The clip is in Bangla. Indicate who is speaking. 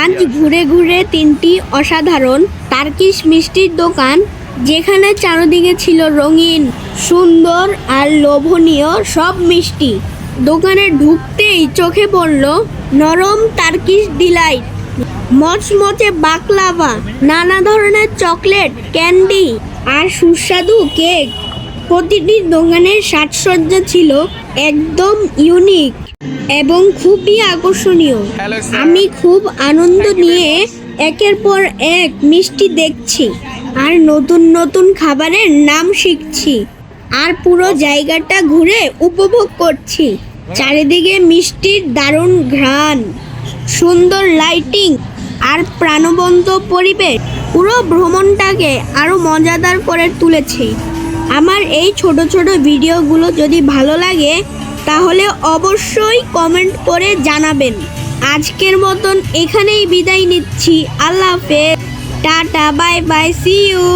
Speaker 1: আজ ঘুরে ঘুরে তিনটি অসাধারণ টার্কিশ মিষ্টির দোকান, যেখানে চারদিকে ছিল রঙিন, সুন্দর আর লোভনীয় সব মিষ্টি। দোকানে ঢুকতেই চোখে পড়ল নরম টার্কিশ ডিলাইট, মচমচে বাকলাভা, নানা ধরনের চকলেট, ক্যান্ডি আর সুস্বাদু কেক। প্রতিটি দোকানের সাজসজ্জা ছিল একদম ইউনিক এবং খুবই আকর্ষণীয়। আমি খুব আনন্দ নিয়ে একের পর এক মিষ্টি দেখছি আর নতুন নতুন খাবারের নাম শিখছি আর পুরো জায়গাটা ঘুরে উপভোগ করছি। চারিদিকে মিষ্টির দারুণ ঘ্রাণ, সুন্দর লাইটিং আর প্রাণবন্ত পরিবেশ পুরো ভ্রমণটাকে আরো মজাদার করে তুলেছে। আমার এই ছোট ছোট ভিডিওগুলো যদি ভালো লাগে তাহলে অবশ্যই কমেন্ট করে জানাবেন। আজকের মতন এখানেই বিদায় নিচ্ছি। আল্লাহ হাফেজ, tata, bye bye, see you.